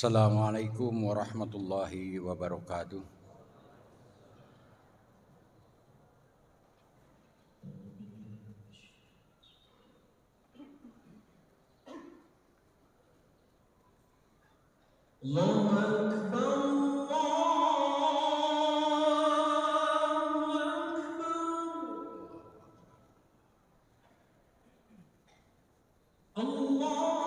Assalamualaikum warahmatullahi wabarakatuh. Allahu Akbar, Allahu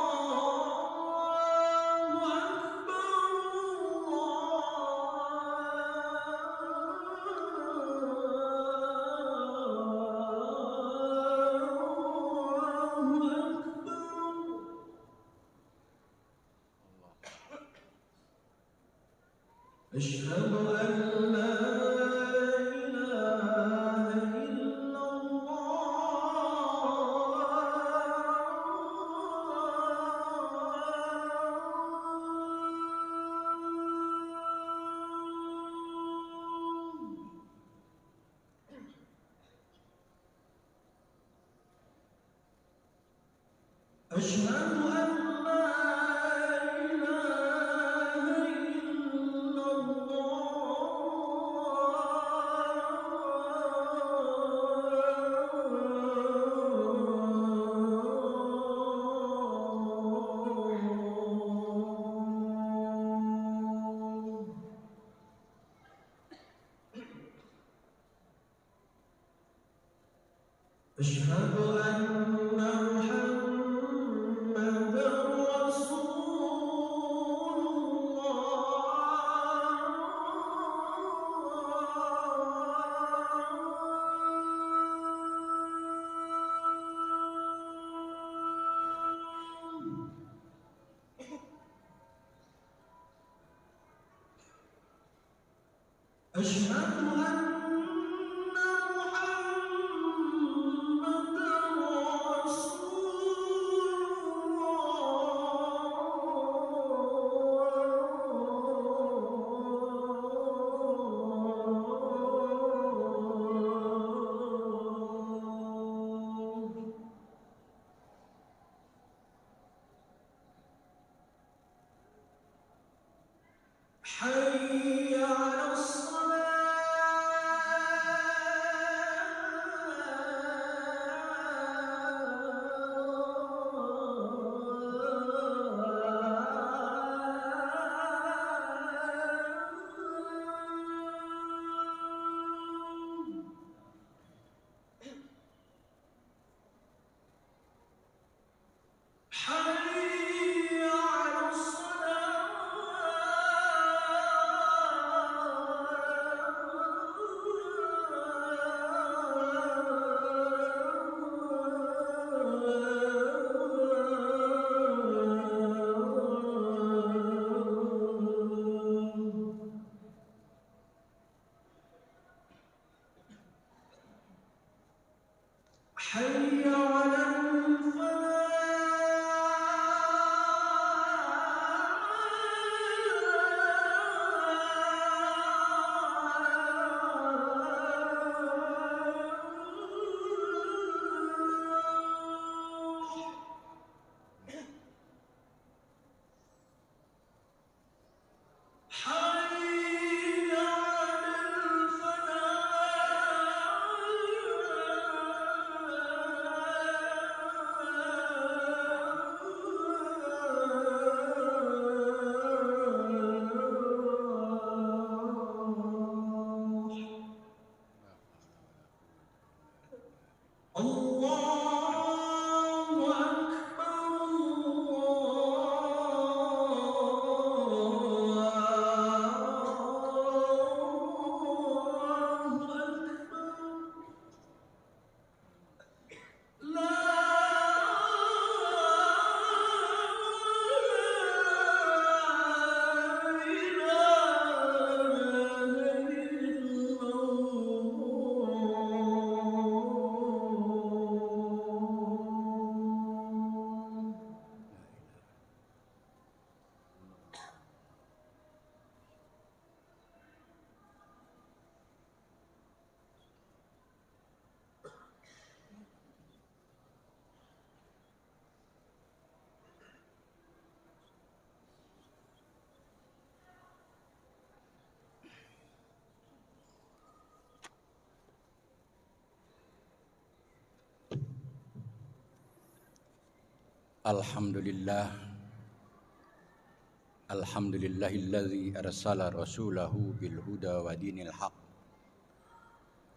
أشهد أن لا إله إلا الله أشهد أن لا إله إلا الله أشهد أن محمدا رسول الله أشهد أن محمدا رسول الله حي على الصلاة حي على الصلاة حي على الفلاح حي على Alhamdulillah, alhamdulillahilladzi arsala rasulahu bil huda wa dinil haq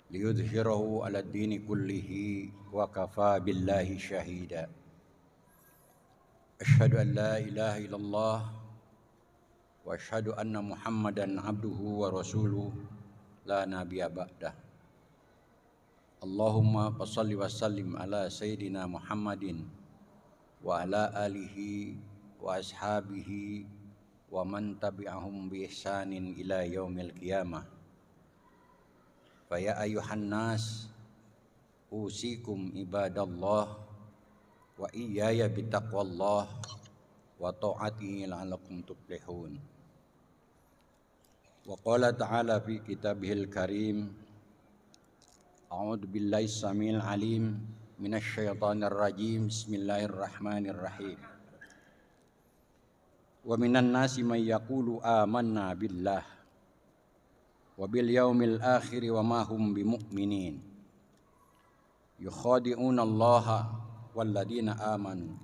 liyudhhirahu 'ala ad-dini kullihi wa kafa billahi syahida. Asyhadu an la ilaha illallah wa asyhadu anna Muhammadan abduhu wa rasuluh la nabiyya ba'dah. Allahumma shalli wa sallim ala sayyidina Muhammadin wa ala alihi wa ashabihi wa man tabi'ahum bi ihsanin ila yaumil qiyamah. Fa ya ayyuhan nas usikum ibadallah wa iyaya bitaqwallah wa ta'atihi la'allakum tuflihun. Wa qala ta'ala fi kitabihil karim, a'udzu billahi samil alim minasyaitonir rajim, bismillahirrahmanirrahim. Wa minan nasi may yaqulu amanna billah wa bil yaumil akhir wa ma hum bimu'minin yukhadi'una allaha walladzina amanu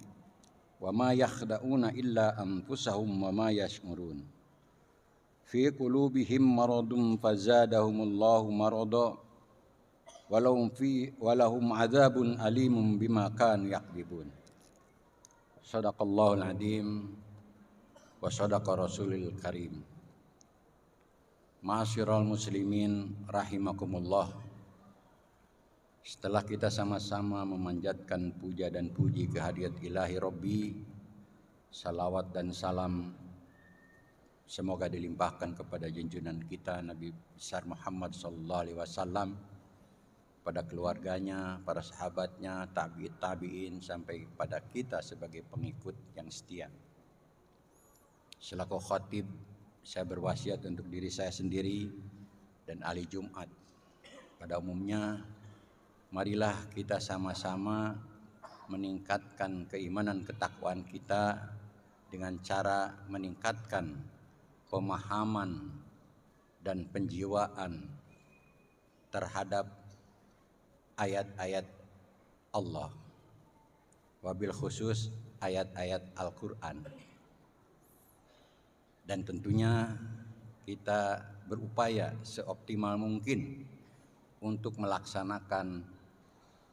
wa ma yakhda'una illa anfusahum wa ma yash'urun fi qulubihim maradun fazadahumullahu marada walahum adzabun alimun bima kanu yakdzibun. Shadaqallahul adzim wa shadaqa rasulil karim. Ma'asyiral muslimin rahimakumullah. Setelah kita sama-sama memanjatkan puja dan puji kehadirat ilahi Rabbi, salawat dan salam semoga dilimpahkan kepada junjungan kita Nabi besar Muhammad sallallahu alaihi wasallam, pada keluarganya, para sahabatnya, tabi'in sampai pada kita sebagai pengikut yang setia. Selaku khatib, saya berwasiat untuk diri saya sendiri dan ahli Jumat. Pada umumnya, marilah kita sama-sama meningkatkan keimanan ketakwaan kita dengan cara meningkatkan pemahaman dan penjiwaan terhadap ayat-ayat Allah, wabil khusus ayat-ayat Al-Quran. Dan tentunya kita berupaya seoptimal mungkin untuk melaksanakan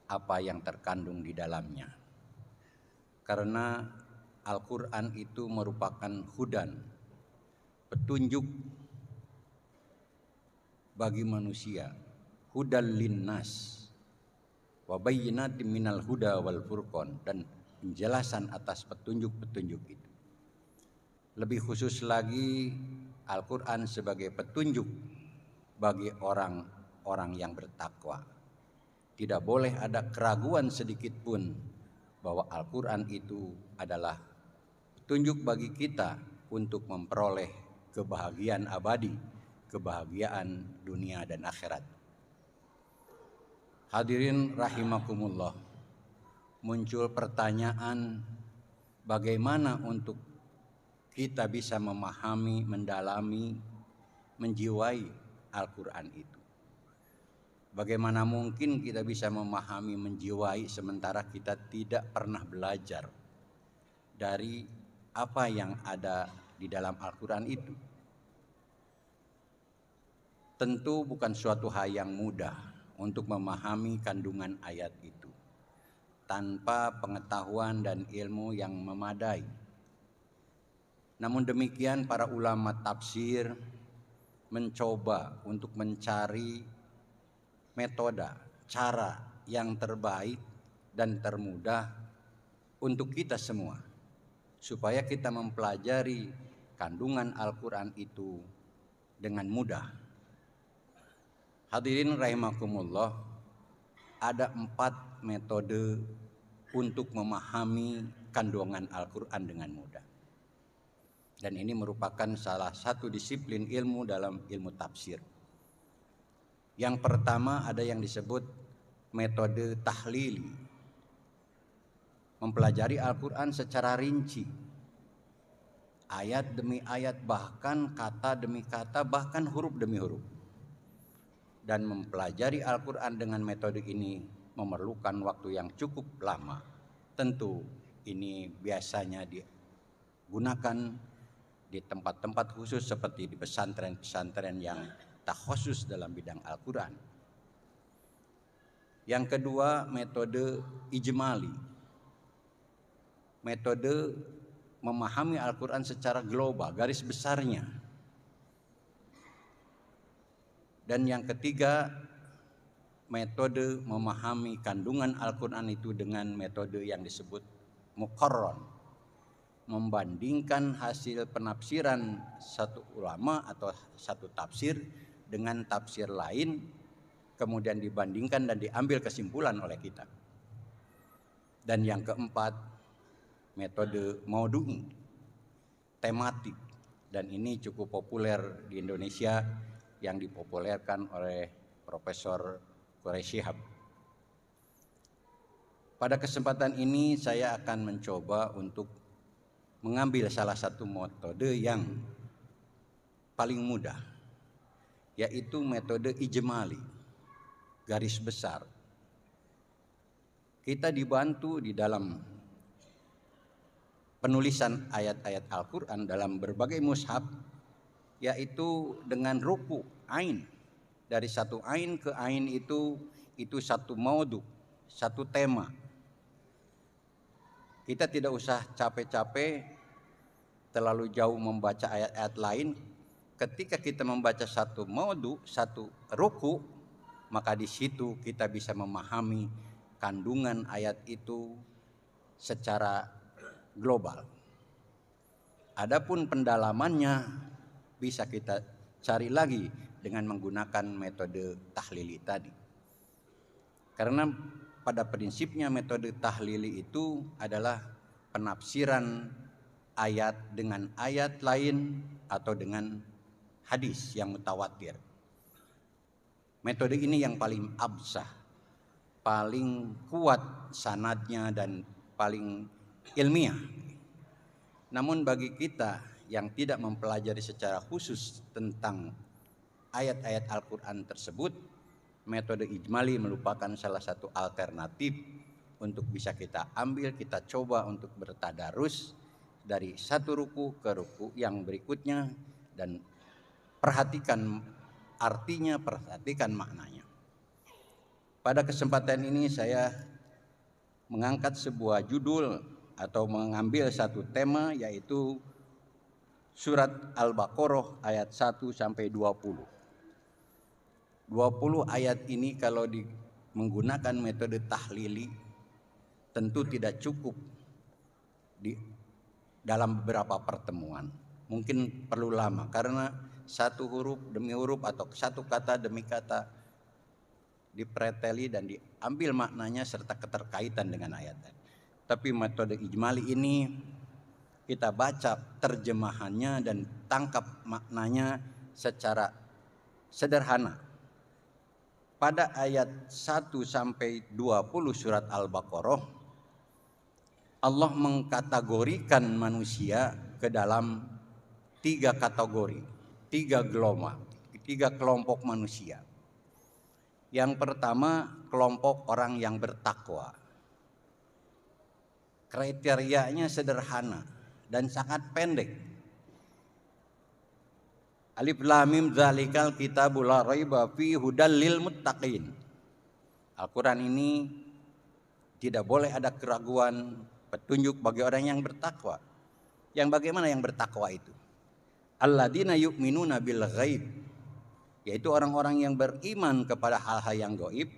apa yang terkandung di dalamnya. Karena Al-Quran itu merupakan hudan, petunjuk bagi manusia, hudal linnas wa bayyinatin minal huda wal furqan, dan penjelasan atas petunjuk-petunjuk itu. Lebih khusus lagi, Al-Quran sebagai petunjuk bagi orang-orang yang bertakwa. Tidak boleh ada keraguan sedikit pun bahwa Al-Quran itu adalah petunjuk bagi kita untuk memperoleh kebahagiaan abadi, kebahagiaan dunia dan akhirat. Hadirin rahimakumullah, muncul pertanyaan bagaimana untuk kita bisa memahami, mendalami, menjiwai Al-Quran itu. Bagaimana mungkin kita bisa memahami, menjiwai sementara kita tidak pernah belajar dari apa yang ada di dalam Al-Quran itu? Tentu bukan suatu hal yang mudah untuk memahami kandungan ayat itu tanpa pengetahuan dan ilmu yang memadai. Namun demikian, para ulama tafsir mencoba untuk mencari metode, cara yang terbaik dan termudah untuk kita semua, supaya kita mempelajari kandungan Al-Quran itu dengan mudah. Hadirin rahimakumullah, ada 4 metode untuk memahami kandungan Al-Quran dengan mudah. Dan ini merupakan salah satu disiplin ilmu dalam ilmu tafsir. Yang pertama ada yang disebut metode tahlili. Mempelajari Al-Quran secara rinci. Ayat demi ayat, bahkan kata demi kata, bahkan huruf demi huruf. Dan mempelajari Al-Quran dengan metode ini memerlukan waktu yang cukup lama. Tentu ini biasanya digunakan di tempat-tempat khusus seperti di pesantren-pesantren yang tak khusus dalam bidang Al-Quran. Yang kedua, metode ijmali. Metode memahami Al-Quran secara global, garis besarnya. Dan yang ketiga, metode memahami kandungan Al-Quran itu dengan metode yang disebut muqarron, membandingkan hasil penafsiran satu ulama atau satu tafsir dengan tafsir lain, kemudian dibandingkan dan diambil kesimpulan oleh kita. Dan yang keempat, metode maudu'i, tematik, dan ini cukup populer di Indonesia yang dipopulerkan oleh Profesor Quraish Shihab. Pada kesempatan ini saya akan mencoba untuk mengambil salah satu metode yang paling mudah, yaitu metode ijmali, garis besar. Kita dibantu di dalam penulisan ayat-ayat Al-Quran dalam berbagai mushaf, yaitu dengan ruku ain. Dari satu ain ke ain itu satu maudu, satu tema. Kita tidak usah capek-capek terlalu jauh membaca ayat-ayat lain. Ketika kita membaca satu maudu, satu ruku, maka di situ kita bisa memahami kandungan ayat itu secara global. Adapun pendalamannya bisa kita cari lagi dengan menggunakan metode tahlili tadi. Karena pada prinsipnya metode tahlili itu adalah penafsiran ayat dengan ayat lain atau dengan hadis yang mutawatir. Metode ini yang paling absah, paling kuat sanadnya dan paling ilmiah. Namun bagi kita yang tidak mempelajari secara khusus tentang ayat-ayat Al-Quran tersebut, metode ijmali merupakan salah satu alternatif untuk bisa kita ambil, kita coba untuk bertadarus dari satu ruku ke ruku yang berikutnya, dan perhatikan artinya, perhatikan maknanya. Pada kesempatan ini saya mengangkat sebuah judul atau mengambil satu tema, yaitu surat Al-Baqarah ayat 1 sampai 20. 20 ayat ini kalau menggunakan metode tahlili tentu tidak cukup dalam beberapa pertemuan. Mungkin perlu lama karena satu huruf demi huruf atau satu kata demi kata dipreteli dan diambil maknanya serta keterkaitan dengan ayat. Tapi metode ijmali ini kita baca terjemahannya dan tangkap maknanya secara sederhana. Pada ayat 1 sampai 20 surat Al-Baqarah, Allah mengkategorikan manusia ke dalam 3 kategori, 3 gelombang, 3 kelompok manusia. Yang pertama, kelompok orang yang bertakwa. Kriterianya sederhana dan sangat pendek. Alif lam mim dzalikal kitabul la raiba fi hudal lil muttaqin. Al-Quran ini tidak boleh ada keraguan, petunjuk bagi orang yang bertakwa. Yang bagaimana yang bertakwa itu? Alladzina yu'minuna bil ghaib, yaitu orang-orang yang beriman kepada hal-hal yang gaib.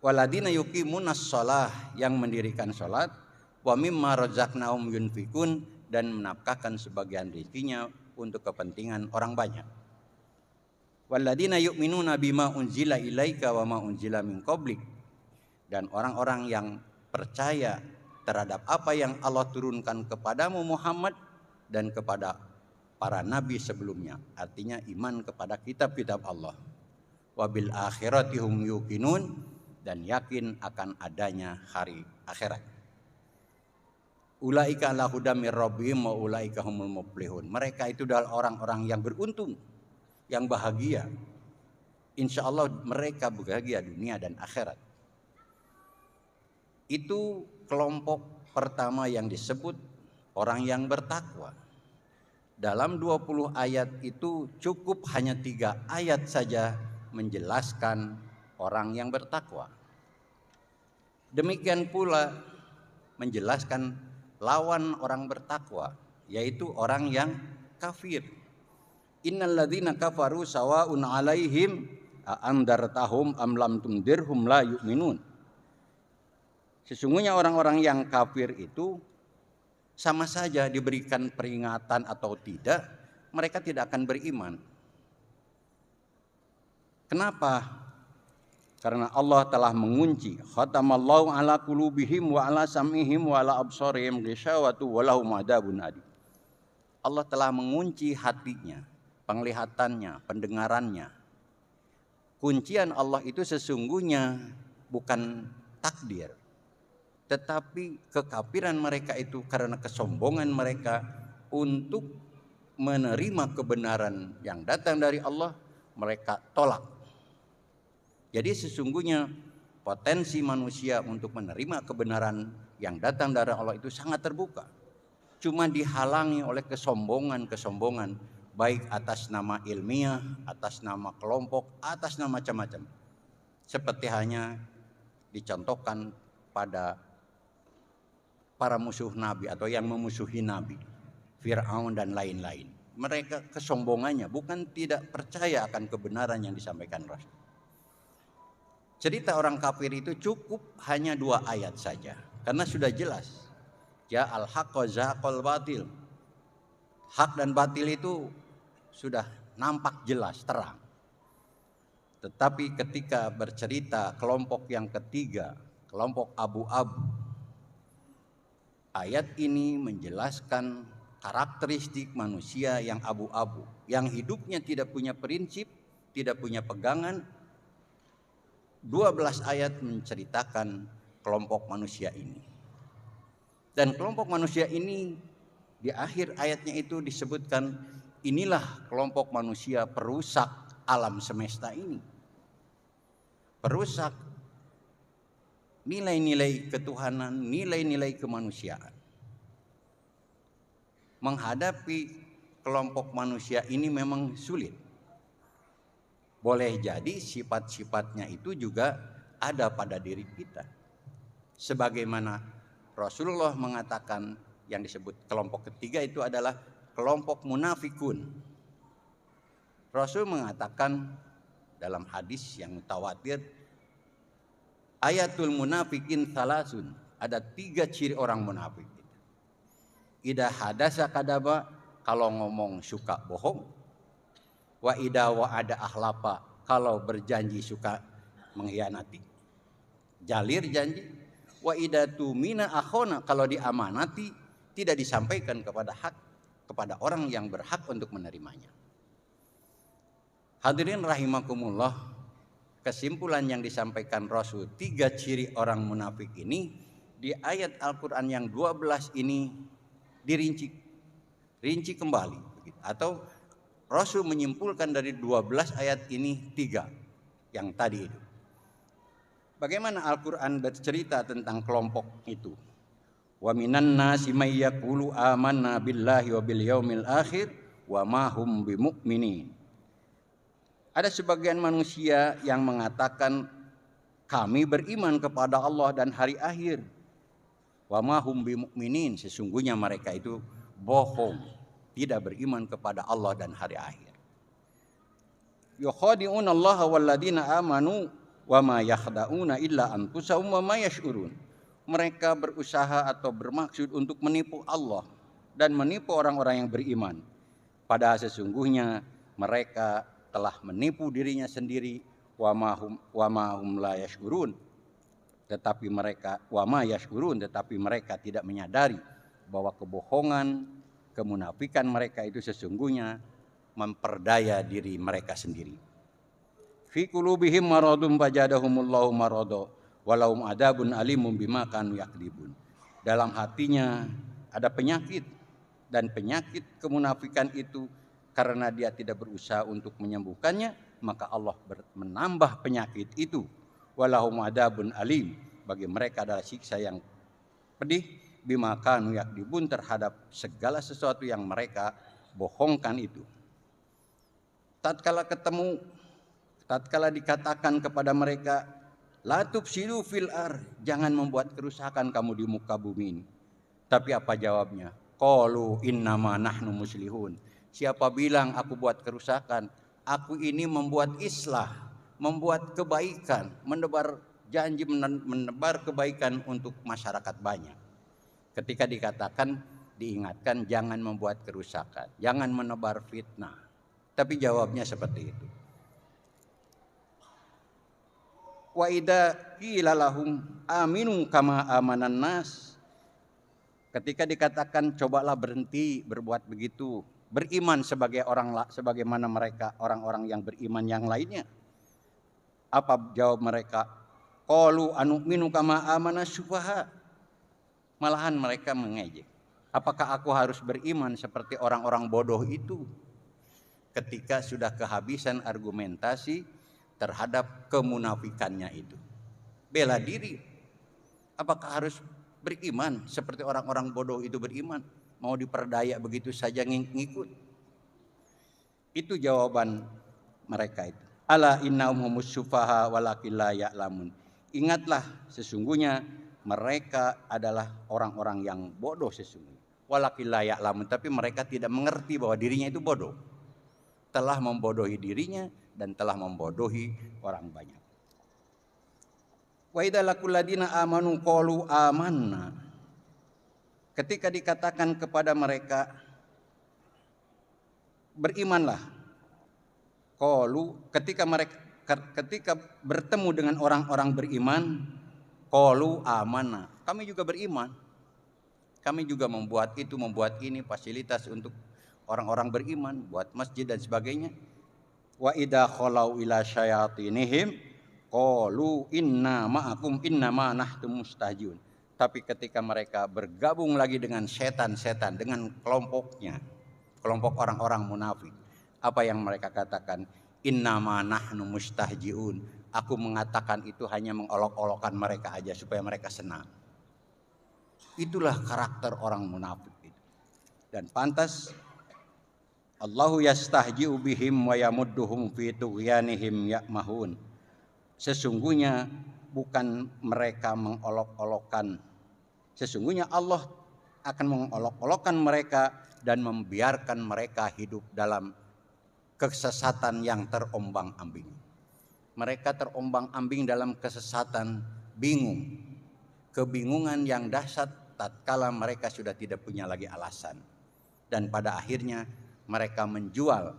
Waladina yuqimunas shalah, yang mendirikan salat. Wa mimma razaqnahum yunfikun, dan menafkahkan sebagian rezekinya untuk kepentingan orang banyak. Waladina yu'minuna bima unzila ilaika wa ma unzila min qablik, dan orang-orang yang percaya terhadap apa yang Allah turunkan kepadamu Muhammad dan kepada para nabi sebelumnya, artinya iman kepada kitab-kitab Allah. Wabil akhirati hum yuqinun, dan yakin akan adanya hari akhirat. Ulaika ala hudam mir rabbihim wa ulaika humul muflihun. Mereka itu adalah orang-orang yang beruntung, yang bahagia. Insya Allah mereka bahagia dunia dan akhirat. Itu kelompok pertama yang disebut orang yang bertakwa. Dalam 20 ayat itu cukup hanya 3 ayat saja menjelaskan orang yang bertakwa. Demikian pula menjelaskan lawan orang bertakwa, yaitu orang yang kafir. Innal ladzina kafaru sawa'un 'alaihim a andartahum am lam tundirhum la yu'minun. Sesungguhnya orang-orang yang kafir itu sama saja diberikan peringatan atau tidak, mereka tidak akan beriman. Kenapa? Karena Allah telah mengunci, khatamallahu ala qulubihim wa ala sam'ihim wa ala absarihim ghishawatu wa lahum adzabun adim. Allah telah mengunci hatinya, penglihatannya, pendengarannya. Kuncian Allah itu sesungguhnya bukan takdir, tetapi kekafiran mereka itu karena kesombongan mereka untuk menerima kebenaran yang datang dari Allah, mereka tolak. Jadi sesungguhnya potensi manusia untuk menerima kebenaran yang datang dari Allah itu sangat terbuka. Cuma dihalangi oleh kesombongan, baik atas nama ilmiah, atas nama kelompok, atas nama macam-macam. Seperti hanya dicontohkan pada para musuh Nabi atau yang memusuhi Nabi, Fir'aun dan lain-lain. Mereka kesombongannya bukan tidak percaya akan kebenaran yang disampaikan Rasul. Cerita orang kafir itu cukup hanya 2 ayat saja, karena sudah jelas. Ya al-haq wa zaqal batil. Hak dan batil itu sudah nampak jelas, terang. Tetapi ketika bercerita kelompok yang ketiga, kelompok abu-abu, ayat ini menjelaskan karakteristik manusia yang abu-abu, yang hidupnya tidak punya prinsip, tidak punya pegangan. 12 ayat menceritakan kelompok manusia ini. Dan kelompok manusia ini di akhir ayatnya itu disebutkan, inilah kelompok manusia perusak alam semesta ini. Perusak nilai-nilai ketuhanan, nilai-nilai kemanusiaan. Menghadapi kelompok manusia ini memang sulit. Boleh jadi sifat-sifatnya itu juga ada pada diri kita. Sebagaimana Rasulullah mengatakan yang disebut kelompok ketiga itu adalah kelompok munafikun. Rasul mengatakan dalam hadis yang mutawatir, ayatul munafikin salasun, ada 3 ciri orang munafik. Idza hadasa kadaba, kalau ngomong suka bohong. Wa idza wa'ada akhlafa, kalau berjanji suka mengkhianati. Jalir janji. Wa idza tumina akhona, kalau diamanati tidak disampaikan kepada orang yang berhak untuk menerimanya. Hadirin rahimakumullah, kesimpulan yang disampaikan Rasul 3 ciri orang munafik ini di ayat Al-Qur'an yang 12 ini dirinci kembali, atau Rasul menyimpulkan dari 12 ayat ini 3 yang tadi itu. Bagaimana Al-Quran bercerita tentang kelompok itu? Wa minan nasi may yaqulu amanna billahi wa bil yaumil akhir wa ma hum bimu'minin. Ada sebagian manusia yang mengatakan kami beriman kepada Allah dan hari akhir. Wa ma hum bimu'minin, sesungguhnya mereka itu bohong, tidak beriman kepada Allah dan hari akhir. Yukhadi'una Allah walladzina amanu wa ma yakhda'una illa anfusahum wa ma yash'urun. Mereka berusaha atau bermaksud untuk menipu Allah dan menipu orang-orang yang beriman. Padahal sesungguhnya mereka telah menipu dirinya sendiri, wa ma hum la yash'urun. Tetapi mereka tidak menyadari bahwa kebohongan, kemunafikan mereka itu sesungguhnya memperdaya diri mereka sendiri. Fi qulubihim maradun fajadahumullahu marada walahum adabun alimun bima kanu yakdibun. Dalam hatinya ada penyakit, dan penyakit kemunafikan itu karena dia tidak berusaha untuk menyembuhkannya, maka Allah menambah penyakit itu. Walahum adabun alim, bagi mereka adalah siksa yang pedih bima kanu yakdibun, terhadap segala sesuatu yang mereka bohongkan itu. Tatkala dikatakan kepada mereka, la tufsidu fil ar, jangan membuat kerusakan kamu di muka bumi ini. Tapi apa jawabnya? Qalu innama nahnu muslihun. Siapa bilang aku buat kerusakan? Aku ini membuat islah, membuat kebaikan, menebar janji, menebar kebaikan untuk masyarakat banyak. Ketika dikatakan, diingatkan jangan membuat kerusakan, jangan menebar fitnah. Tapi jawabnya seperti itu. Wa idza qila lahum aminu kama amanan nas, ketika dikatakan cobalah berhenti berbuat begitu, beriman sebagaimana mereka orang-orang yang beriman yang lainnya. Apa jawab mereka? Qalu anu'minu kama amana syufaha. Malahan mereka mengejek. Apakah aku harus beriman seperti orang-orang bodoh itu? Ketika sudah kehabisan argumentasi terhadap kemunafikannya itu. Bela diri. Apakah harus beriman seperti orang-orang bodoh itu beriman? Mau diperdaya begitu saja ngikut. Itu jawaban mereka itu. Ala innahum humus sufaha walakin la ya'lamun. Ingatlah, sesungguhnya mereka adalah orang-orang yang bodoh sesungguhnya. Walakin la ya'lamun, tapi mereka tidak mengerti bahwa dirinya itu bodoh. Telah membodohi dirinya dan telah membodohi orang banyak. Wa idza laqul ladina amanu qalu amanna. Ketika dikatakan kepada mereka berimanlah, qalu, ketika bertemu dengan orang-orang beriman, qalu amanna, kami juga beriman. Kami juga membuat ini fasilitas untuk orang-orang beriman, buat masjid dan sebagainya. Wa idza khalau ila syayatinihim qalu inna ma'akum innama nahnu mustahjiun. Tapi ketika mereka bergabung lagi dengan setan-setan, dengan kelompoknya, kelompok orang-orang munafik, apa yang mereka katakan? Innama nahnu mustahjiun. Aku mengatakan itu hanya mengolok-olokkan mereka aja supaya mereka senang. Itulah karakter orang munafik itu. Dan pantas Allahu yastahji'u bihim wa yamudduhum fi tughyanihim ya'mahun. Sesungguhnya bukan mereka mengolok-olokkan. Sesungguhnya Allah akan mengolok-olokkan mereka dan membiarkan mereka hidup dalam kesesatan yang terombang-ambing. Mereka terombang-ambing dalam kesesatan, bingung. Kebingungan yang dahsyat tatkala mereka sudah tidak punya lagi alasan. Dan pada akhirnya mereka menjual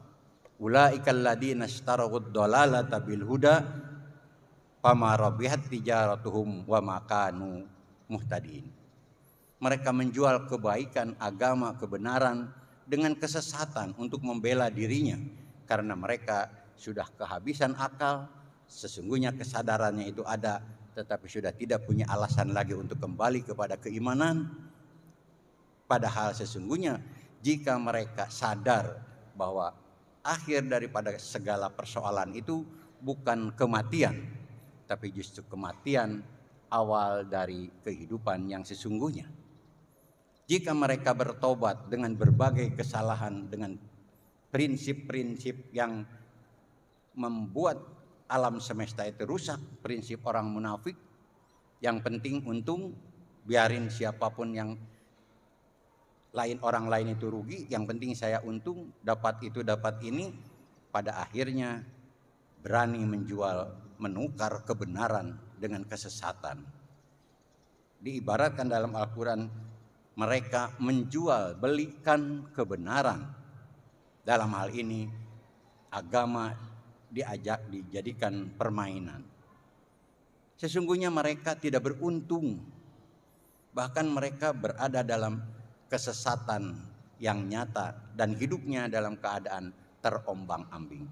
ulaikal ladzina ishtarawud dhalalata bil huda fama rabihat tijaratuhum wa ma kanu muhtadin. Mereka menjual kebaikan, agama, kebenaran dengan kesesatan untuk membela dirinya karena mereka sudah kehabisan akal. Sesungguhnya kesadarannya itu ada, tetapi sudah tidak punya alasan lagi untuk kembali kepada keimanan. Padahal sesungguhnya jika mereka sadar bahwa akhir daripada segala persoalan itu bukan kematian, tapi justru kematian awal dari kehidupan yang sesungguhnya. Jika mereka bertobat dengan berbagai kesalahan, dengan prinsip-prinsip yang membuat alam semesta itu rusak, prinsip orang munafik, yang penting untung, biarin siapapun yang lain, orang lain itu rugi, yang penting saya untung, dapat itu dapat ini. Pada akhirnya berani menjual, menukar kebenaran dengan kesesatan. Diibaratkan dalam Al-Quran, mereka menjual belikan kebenaran. Dalam hal ini agama dijadikan permainan. Sesungguhnya mereka tidak beruntung. Bahkan mereka berada dalam kesesatan yang nyata dan hidupnya dalam keadaan terombang-ambing.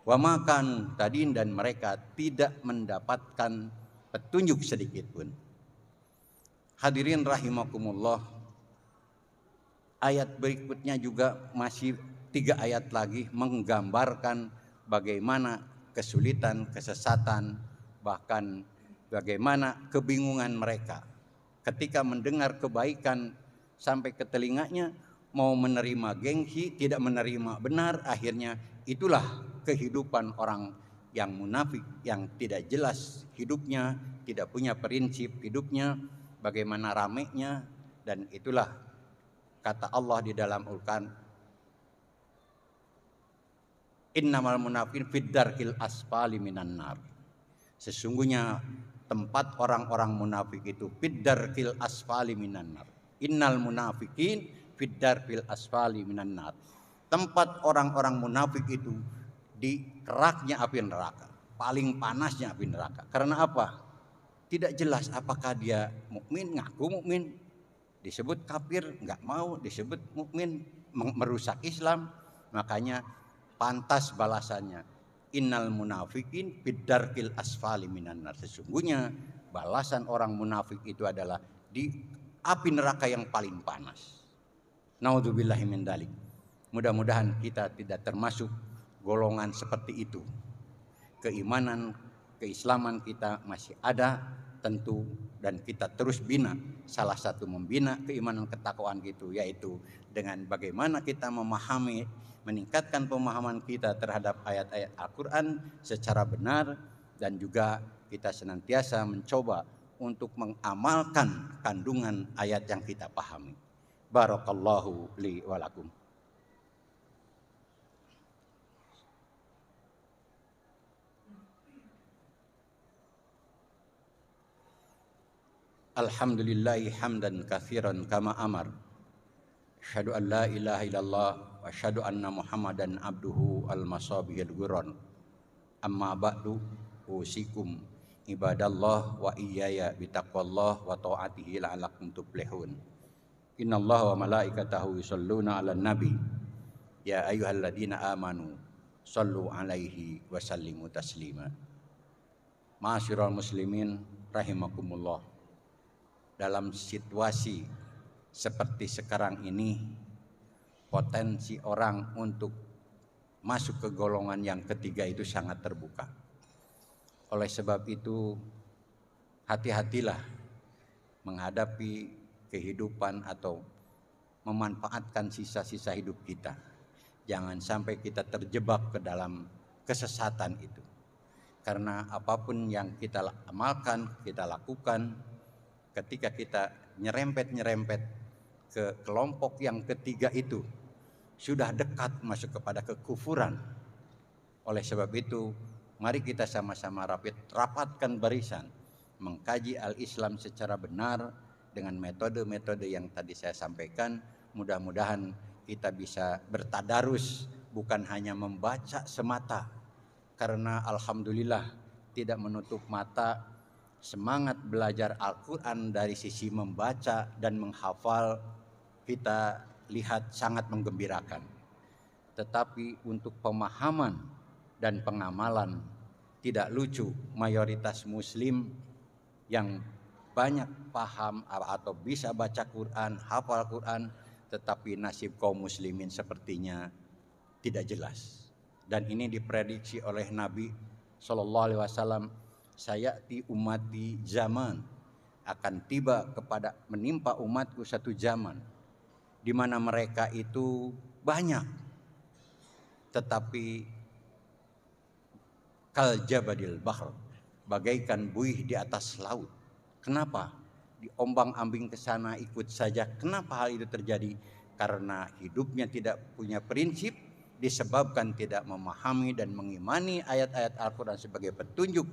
Wa makan tadin, dan mereka tidak mendapatkan petunjuk sedikit pun. Hadirin rahimakumullah, ayat berikutnya juga masih 3 ayat lagi menggambarkan bagaimana kesulitan, kesesatan, bahkan bagaimana kebingungan mereka. ketika mendengar kebaikan sampai ke telinganya mau menerima gengsi, tidak menerima benar. Akhirnya itulah kehidupan orang yang munafik, yang tidak jelas hidupnya, tidak punya prinsip hidupnya, bagaimana ramenya. Dan itulah kata Allah di dalam Al-Quran, innamal munafiqin fid darkil asfali minan nar. Sesungguhnya tempat orang-orang munafik itu fid darkil asfali minan nar. Innal munafiqin fid darkil asfali minan nar. Tempat orang-orang munafik itu di keraknya api neraka, paling panasnya api neraka. Karena apa? Tidak jelas apakah dia mukmin, ngaku mukmin, disebut kafir, nggak mau, disebut mukmin, merusak Islam. Makanya pantas balasannya, innal munafiqin fid-darkil asfali minan nar. Sesungguhnya balasan orang munafik itu adalah di api neraka yang paling panas. Naudzubillahi min dzalik. Mudah-mudahan kita tidak termasuk golongan seperti itu. Keimanan, keislaman kita masih ada tentu, dan kita terus bina. Salah satu membina keimanan ketakwaan gitu, yaitu dengan bagaimana kita memahami, meningkatkan pemahaman kita terhadap ayat-ayat Al-Quran secara benar, dan juga kita senantiasa mencoba untuk mengamalkan kandungan ayat yang kita pahami. Barakallahu li wa lakum. Alhamdulillahi hamdan katsiran kama amar. Asyhadu an la ilaha illallah wa asyhadu anna Muhammadan abduhu al-masabihil ghurran. Amma ba'du, usikum ibadallah wa iyaya bitaqwallah wa ta'atihi la'allakum tuflihun. Innallaha wa malaikatahu yusholluna 'alan nabi. Ya ayyuhalladzina amanu shallu 'alaihi wa sallimu taslima. Ma'asyiral muslimin rahimakumullah. Dalam situasi seperti sekarang ini, potensi orang untuk masuk ke golongan yang ketiga itu sangat terbuka. Oleh sebab itu, hati-hatilah menghadapi kehidupan atau memanfaatkan sisa-sisa hidup kita. Jangan sampai kita terjebak ke dalam kesesatan itu. Karena apapun yang kita amalkan, kita lakukan, ketika kita nyerempet ke kelompok yang ketiga itu, sudah dekat masuk kepada kekufuran. Oleh sebab itu, mari kita sama-sama rapatkan barisan, mengkaji al-Islam secara benar dengan metode-metode yang tadi saya sampaikan. Mudah-mudahan kita bisa bertadarus, bukan hanya membaca semata. Karena alhamdulillah tidak menutup mata, semangat belajar Al-Quran dari sisi membaca dan menghafal kita lihat sangat menggembirakan. Tetapi untuk pemahaman dan pengamalan, tidak lucu mayoritas muslim yang banyak paham atau bisa baca Quran, hafal Quran, tetapi nasib kaum muslimin sepertinya tidak jelas. Dan ini diprediksi oleh Nabi SAW, sayati ummati zaman, akan tiba kepada menimpa umatku satu zaman di mana mereka itu banyak, tetapi kal jabadil bahr, bagaikan buih di atas laut. Kenapa? Diombang-ambing ke sana ikut saja. Kenapa hal itu terjadi? Karena hidupnya tidak punya prinsip, disebabkan tidak memahami dan mengimani ayat-ayat Al-Quran sebagai petunjuk.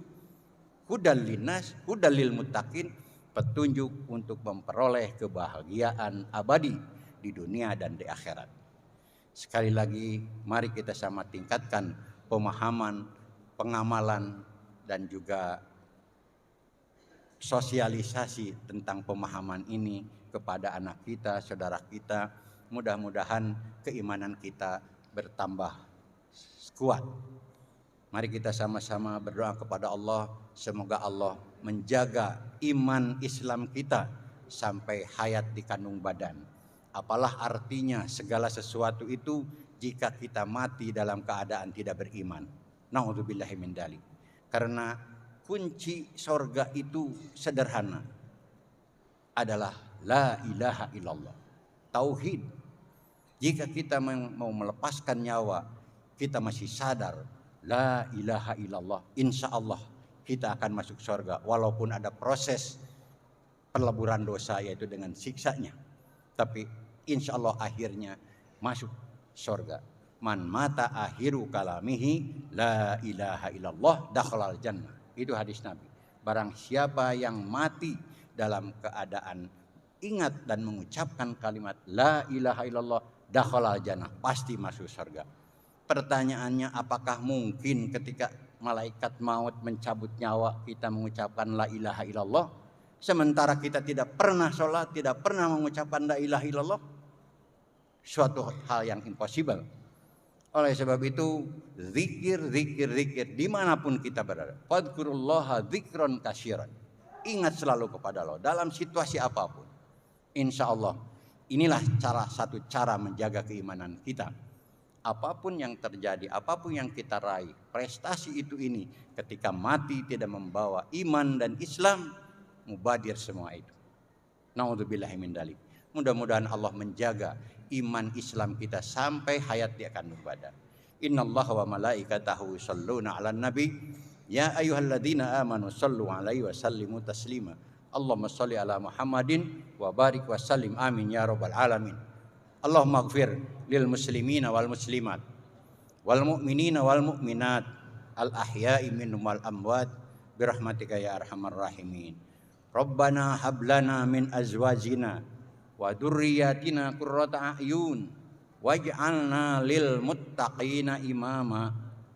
Hudal linas, hudal lil muttaqin, petunjuk untuk memperoleh kebahagiaan abadi di dunia dan di akhirat. Sekali lagi, mari kita sama tingkatkan pemahaman, pengamalan, dan juga sosialisasi tentang pemahaman ini kepada anak kita, saudara kita. Mudah-mudahan keimanan kita bertambah kuat. Mari kita sama-sama berdoa kepada Allah, semoga Allah menjaga iman Islam kita sampai hayat di kandung badan. Apalah artinya segala sesuatu itu jika kita mati dalam keadaan tidak beriman. Na'udzubillahi min dzalik. Karena kunci sorga itu sederhana. adalah la ilaha illallah. Tauhid. Jika kita mau melepaskan nyawa, kita masih sadar la ilaha illallah, insya Allah kita akan masuk surga walaupun ada proses peleburan dosa yaitu dengan siksanya, tapi insya Allah akhirnya masuk surga. Man mata akhiru kalamihi la ilaha illallah dakhalal jannah. Itu hadis Nabi. Barang siapa yang mati dalam keadaan ingat dan mengucapkan kalimat la ilaha illallah dakhalal jannah, pasti masuk surga. Pertanyaannya, apakah mungkin ketika malaikat maut mencabut nyawa kita mengucapkan la ilaha illallah sementara kita tidak pernah sholat, tidak pernah mengucapkan la ilaha illallah? Suatu hal yang impossible. Oleh sebab itu, zikir dimanapun kita berada. Fadkurullaha dzikron katsiran. Ingat selalu kepada Allah dalam situasi apapun. Insya Allah inilah satu cara menjaga keimanan kita. Apapun yang terjadi, apapun yang kita raih, prestasi ini ketika mati tidak membawa iman dan Islam, mubadir semua itu. Naudzubillahi min dzalik. Mudah-mudahan Allah menjaga iman Islam kita sampai hayat di akan berbadan. Innallaha wa malaikatahu yusholluna 'alan nabi ya ayyuhalladzina amanu shallu 'alaihi wa sallimu taslima. Allahumma shalli ala Muhammadin wa barik wa sallim amin ya rabbal alamin. Allahumma ighfir lil muslimina wal muslimat wal mu'minina wal mu'minat al ahya'i minhum wal amwat birahmatika ya arhamar rahimin. Rabbana hab lana min azwajina wa dzurriyyatina qurrata a'yun waj'alna lil muttaqina imama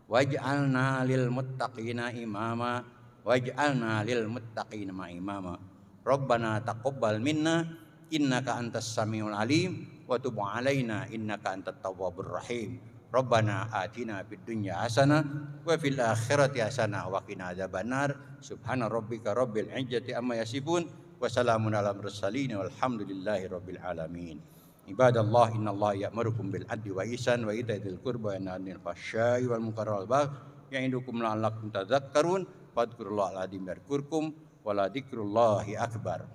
waj'alna lil muttaqina imama waj'alna lil muttaqina imama. Rabbana taqabbal minna innaka antas samiul alim wa tub alaina innaka antat tawwabur rahim. Rabbana atina fid dunya hasanah wa fil akhirati hasanah wa qina adzabannar. Subhana rabbika rabbil izzati amma yasifun wa salamun alal mursalin walhamdulillahi rabbil alamin. Ibadallah innallaha ya'murukum bil adli wa ihsan wa ita'i dzil qurba wa yanha 'anil fahsya'i wal munkari wal baghi ya'idukum la'allakum tadhakkarun. Fadhkurullaha al-'azim yadhkurkum wa la dzikrullahi akbar.